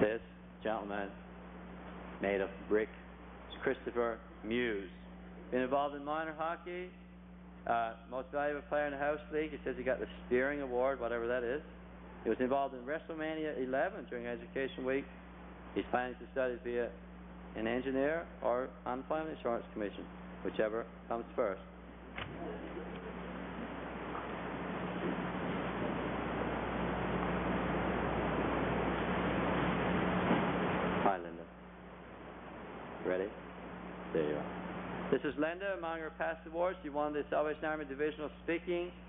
This gentleman made of brick is Christopher Muse. Been involved in minor hockey, most valuable player in the house league. He says he got the Spearing Award, whatever that is. He was involved in WrestleMania 11 during Education Week. He's planning to study via an engineer or Unemployment Insurance Commission, whichever comes first. Hi, Linda. Ready? There you are. This is Linda. Among her past awards, she won the Salvation Army Divisional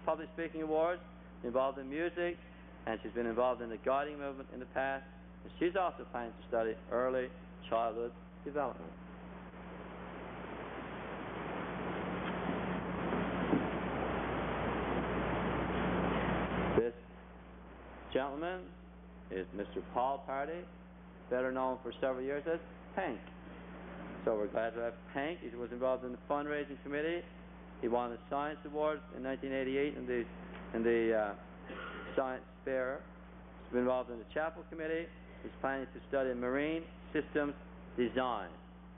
Public Speaking Awards, involved in music, and she's been involved in the guiding movement in the past. And she's also planning to study early childhood development. This gentleman is Mr. Paul Party, better known for several years as Pink. So we're glad to have Pink. He was involved in the fundraising committee. He won the Science Award in 1988 in the Science Fair. He's been involved in the Chapel Committee. He's planning to study Marine Systems Design.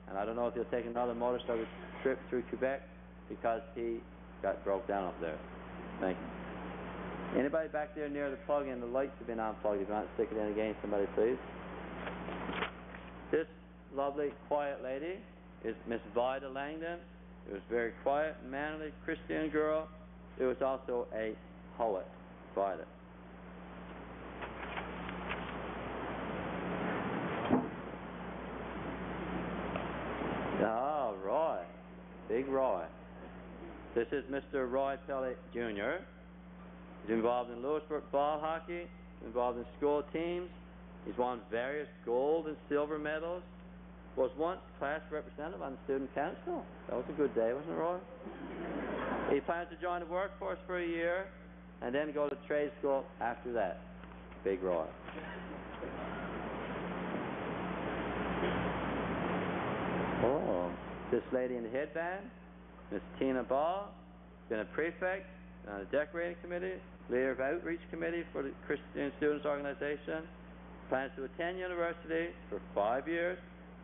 And I don't know if he'll take another motorcycle trip through Quebec because he got broke down up there. Thank you. Anybody back there near the plug-in? The lights have been unplugged. If you want to stick it in again, somebody please. This lovely, quiet lady is Miss Vida Langdon. It was very quiet, manly, Christian girl. It was also a poet, Vida. Oh, Roy. Big Roy. This is Mr. Roy Pelly Jr. He's involved in Lewisburg ball hockey, involved in school teams. He's won various gold and silver medals. Was once class representative on the student council. That was a good day, wasn't it, Roy? He plans to join the workforce for a year and then go to trade school after that. Big Roy. Oh, this lady in the headband, Miss Tina Ball, been a prefect on the decorating committee, leader of outreach committee for the Christian Students Organization. Plans to attend university for 5 years,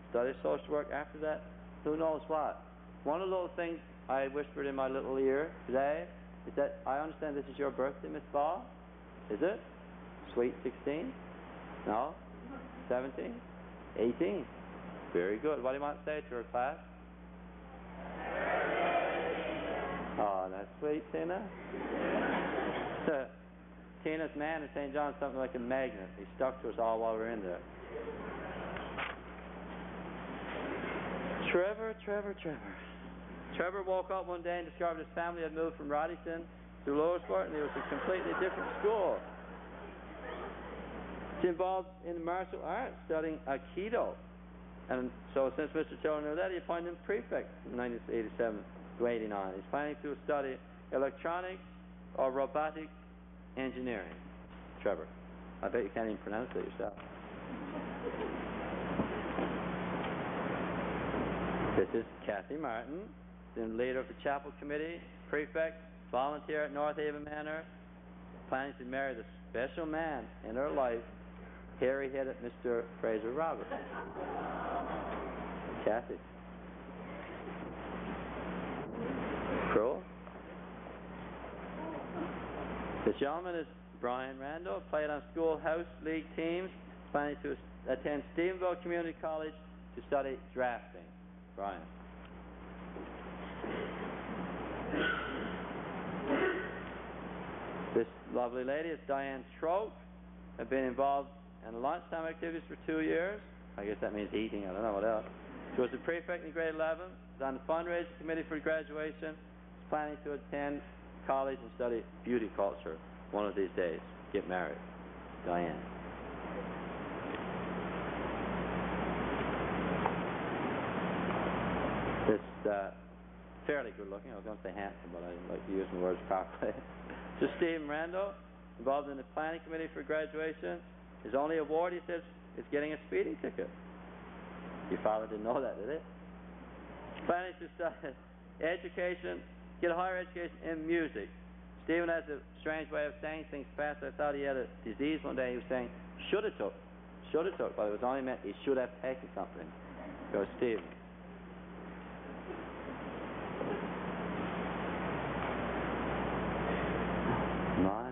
study social work after that. Who knows what? One of the little things I whispered in my little ear today is that I understand this is your birthday, Miss Ball. Is it? Sweet 16? No? 17? 18? Very good. What do you want to say to her, class? Oh, that's sweet, Tina. Tina's man in St. John's something like a magnet. He stuck to us all while we were in there. Trevor woke up one day and discovered his family had moved from Roddyton to Lewisburg, and it was a completely different school. He's involved in martial arts, studying Aikido. And so since Mr. Taylor knew that, he appointed him prefect from 1987 to 89. He's planning to study electronics or robotic engineering. Trevor. I bet you can't even pronounce it yourself. This is Kathy Martin, the leader of the Chapel Committee, prefect, volunteer at North Haven Manor, planning to marry the special man in her life, hairy-headed Mr. Fraser Roberts. Kathy. Cool. This gentleman is Brian Randall, played on school house league teams, planning to attend Stephenville Community College to study drafting. Brian. This lovely lady is Diane Trout. Have been involved in lunchtime activities for 2 years. I guess that means eating. I don't know what else. She was a prefect in grade 11. Was on the fundraising committee for graduation. Is planning to attend college and study beauty culture one of these days. Get married. Diane. This fairly good looking. I was going to say handsome, but I like to use the words properly. This is Stephen Randall, involved in the planning committee for graduation. His only award, he says, is getting a speeding ticket. Your father didn't know that, did he? Planning to study education, get a higher education in music. Stephen has a strange way of saying things fast. I thought he had a disease one day. He was saying, should have took should have took, but it was only meant he should have taken something. Go, Stephen. My.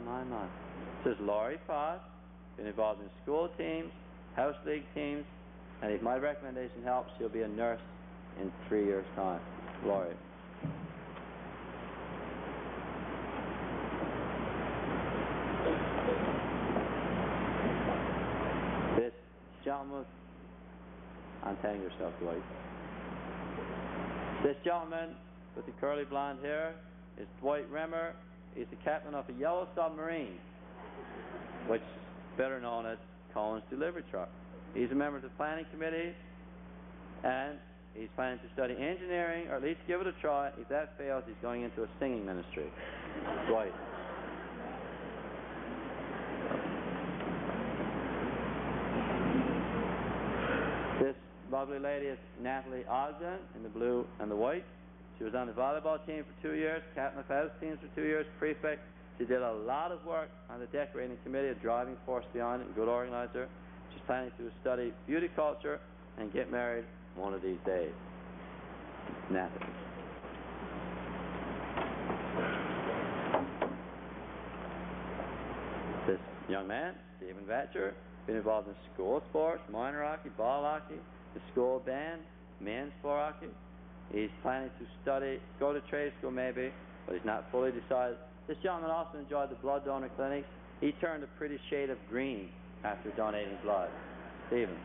This is Laurie Potts, been involved in school teams, house league teams, and if my recommendation helps, she'll be a nurse in 3 years' time. Laurie. This gentleman, untangle yourself, Dwight. This gentleman with the curly blonde hair is Dwight Remmer. He's the captain of a yellow submarine, which is better known as Cohen's delivery truck. He's a member of the planning committee, and he's planning to study engineering, or at least give it a try. If that fails, he's going into a singing ministry. Dwight. This lovely lady is Natalie Ogden in the blue and the white. She was on the volleyball team for 2 years, captain of house teams for 2 years, prefect. She did a lot of work on the decorating committee, a driving force behind it, a good organizer. She's planning to study beauty culture and get married one of these days. Natalie. This young man, Stephen Batcher, been involved in school sports, minor hockey, ball hockey, the school band, men's floor hockey. He's planning to study, go to trade school maybe, but he's not fully decided. This gentleman also enjoyed the blood donor clinics. He turned a pretty shade of green after donating blood. Stephen.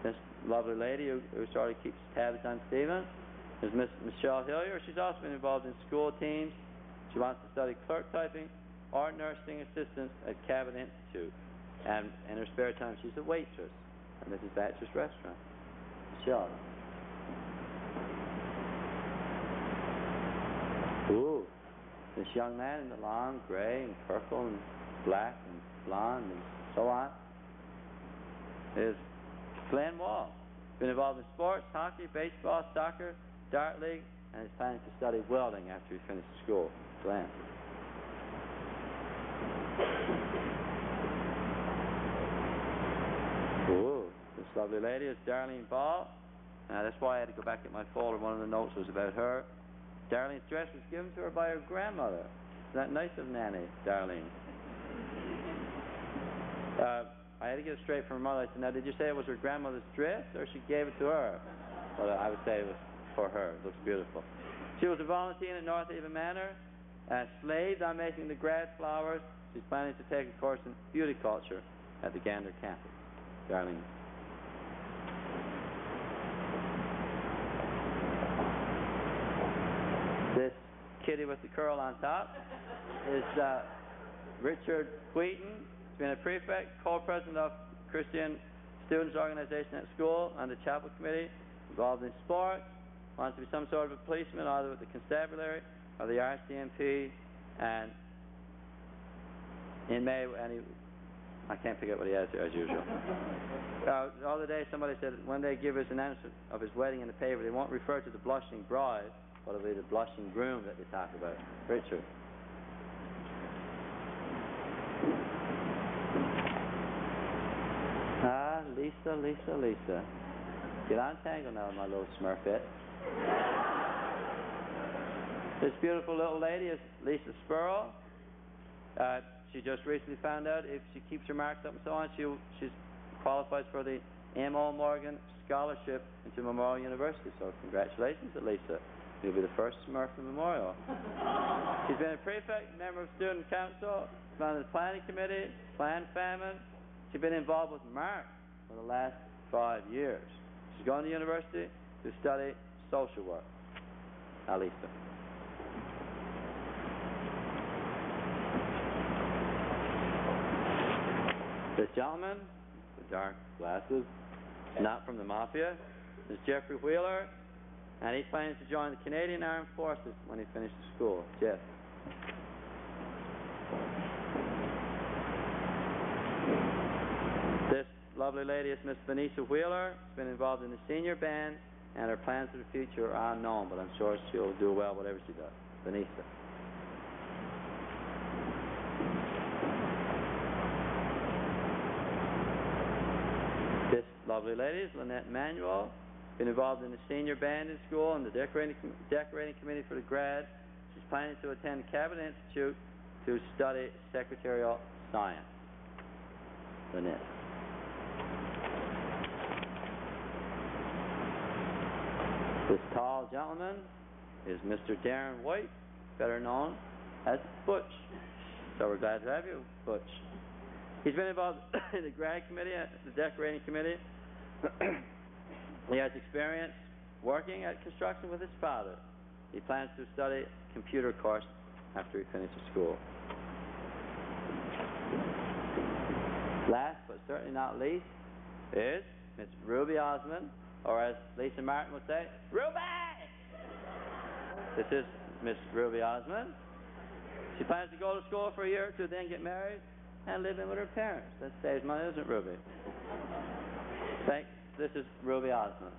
This lovely lady who sort of keeps tabs on Stephen is Miss Michelle Hillier. She's also been involved in school teams. She wants to study clerk typing or nursing assistant at Cabot Institute. And in her spare time, she's a waitress at Mrs. Batcher's restaurant. Michelle. Ooh, this young man in the long gray and purple and black and blonde and so on is Glenn Wall. Been involved in sports, hockey, baseball, soccer, dart league, and is planning to study welding after he finishes school. Glenn. Ooh, this lovely lady is Darlene Ball. That's why I had to go back at my folder. One of the notes was about her. Darlene's dress was given to her by her grandmother. Isn't that nice of Nanny, Darlene? I had to get it straight from her mother. I said, now, did you say it was her grandmother's dress, or she gave it to her? But I would say it was for her. It looks beautiful. She was a volunteer at North Haven Manor, slaved on making the grad flowers. She's planning to take a course in beauty culture at the Gander campus. Darlene. This kitty with the curl on top is Richard Wheaton. He's been a prefect, co-president of Christian Students Organization at school, on the chapel committee, involved in sports, wants to be some sort of a policeman, either with the constabulary or the RCMP, and in May, I can't pick up what he has here as usual. The other day somebody said when they give his announcement of his wedding in the paper, they won't refer to the blushing bride, but it'll be the blushing groom that they talk about. Richard. Lisa. Get untangled now, my little smurfette. This beautiful little lady is Lisa Spurl. She just recently found out if she keeps her marks up and so on, she's qualifies for the M.O. Morgan Scholarship into Memorial University. So congratulations to Lisa. You'll be the first Smurf in Memorial. She's been a prefect, member of student council, on the planning committee, planned famine. She's been involved with Mark for the last 5 years. She's going to university to study social work. Now, Lisa. This gentleman with dark glasses, not from the mafia, is Jeffrey Wheeler, and he's planning to join the Canadian Armed Forces when he finishes school. Jeff. This lovely lady is Miss Vanessa Wheeler. She's been involved in the senior band and her plans for the future are unknown, but I'm sure she'll do well whatever she does. Vanessa. This lovely lady is Lynette Manuel. Been involved in the senior band in school and the decorating committee for the grad. She's planning to attend Cabinet Institute to study secretarial science. Lynette. This tall gentleman is Mr. Darren White, better known as Butch. So we're glad to have you, Butch. He's been involved in the grad committee, the decorating committee. He has experience working at construction with his father. He plans to study computer course after he finishes school. Last but certainly not least is Miss Ruby Osmond, or as Lisa Martin would say, Ruby! This is Miss Ruby Osmond. She plans to go to school for a year or two, then get married and live in with her parents. That saves money, isn't it, Ruby? Thanks. This is Ruby Osmond.